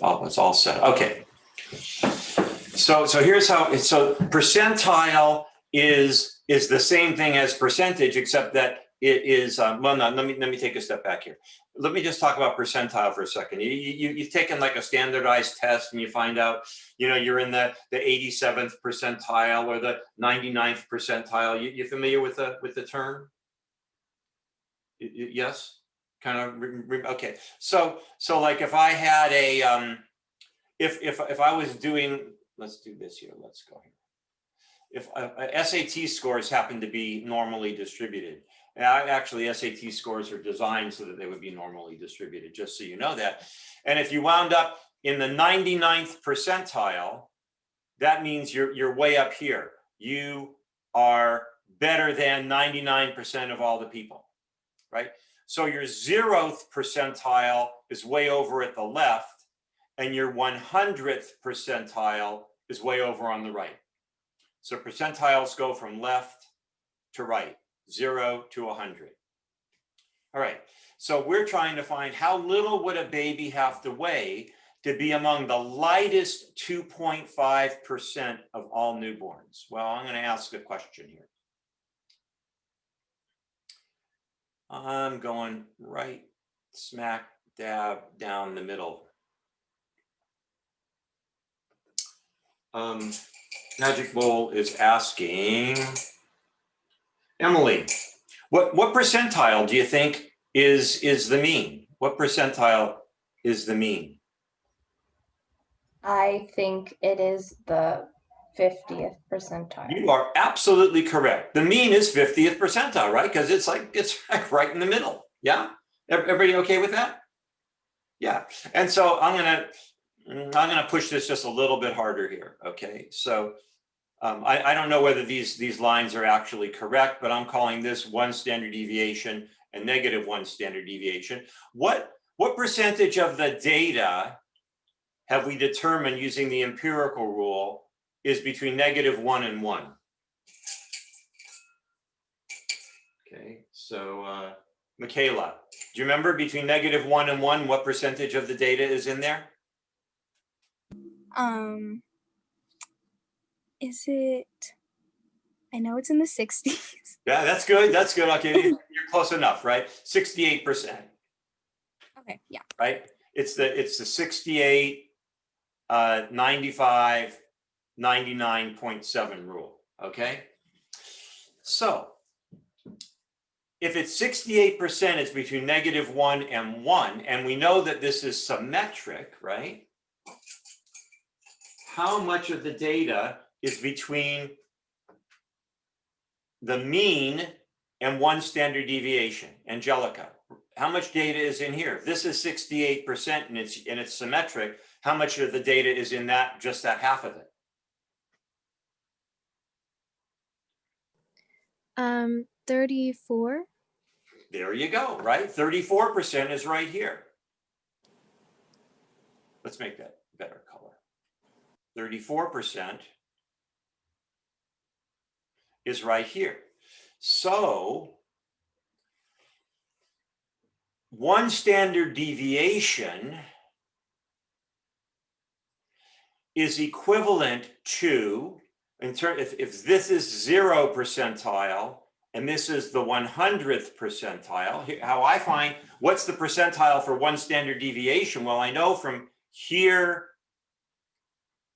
Oh, it's all set. Okay. So here's how. So percentile is the same thing as percentage, except that it is. Well, no. Let me take a step back here. Let me just talk about percentile for a second. You've taken like a standardized test, and you find out, you're in the 87th percentile or the 99th percentile. You familiar with the term? Yes. Kind of. Okay. So like if I had a if I was doing, let's do this here. Let's go here. If SAT scores happen to be normally distributed, actually SAT scores are designed so that they would be normally distributed, just so you know that. And if you wound up in the 99th percentile, that means you're way up here. You are better than 99% of all the people, right? So your 0th percentile is way over at the left, and your 100th percentile is way over on the right. So percentiles go from left to right, 0 to 100. All right, so we're trying to find how little would a baby have to weigh to be among the lightest 2.5% of all newborns. Well, I'm going to ask a question here. I'm going right smack dab down the middle. Magic Bowl is asking, Emily, what percentile do you think is the mean? What percentile is the mean? I think it is the 50th percentile. You are absolutely correct. The mean is 50th percentile, right? Because it's like right in the middle. Yeah. Everybody okay with that? Yeah. And so I'm gonna push this just a little bit harder here. Okay. So I don't know whether these lines are actually correct, but I'm calling this 1 standard deviation and -1 standard deviation. What percentage of the data have we determined using the empirical rule is between -1 and 1? Okay, so Michaela, do you remember between -1 and 1, what percentage of the data is in there? Is it, I know it's in the 60s. Yeah, that's good. That's good. Okay, you're close enough, right? 68%. Okay, yeah. Right? It's the 68, 95, 99.7 rule. Okay. So if it's 68%, it's between -1 and 1, and we know that this is symmetric, right? How much of the data is between the mean and 1 standard deviation? Angelica, how much data is in here? If this is 68% and it's symmetric, how much of the data is in that, just that half of it? 34. There you go, right? 34% is right here. Let's make that better color. 34% is right here. So 1 standard deviation is equivalent to, if this is 0 percentile and this is the 100th percentile, how I find what's the percentile for 1 standard deviation? Well, I know from here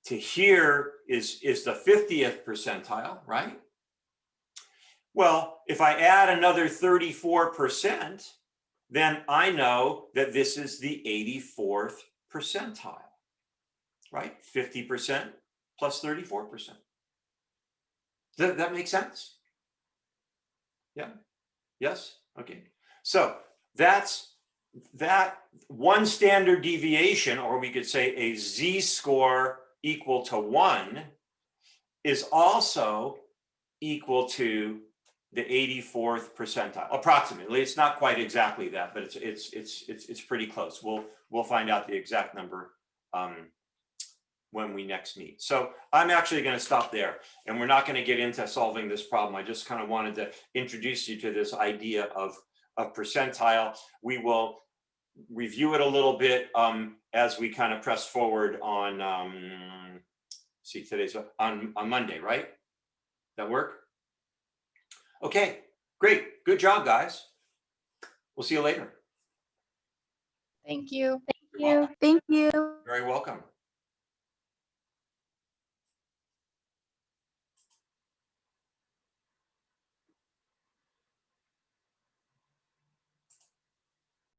to here is the 50th percentile, right? Well, if I add another 34%, then I know that this is the 84th percentile, right? 50% plus 34%. Does that make sense? Yeah. Yes. Okay. So that's that 1 standard deviation, or we could say a z-score equal to 1, is also equal to the 84th percentile, approximately. It's not quite exactly that, but it's pretty close. We'll find out the exact number when we next meet. So I'm actually going to stop there, and we're not going to get into solving this problem. I just kind of wanted to introduce you to this idea of percentile. We will review it a little bit as we kind of press forward on, see, today's on Monday, right? That work? Okay, great. Good job, guys. We'll see you later. Thank you. Thank you. Thank you. Very welcome.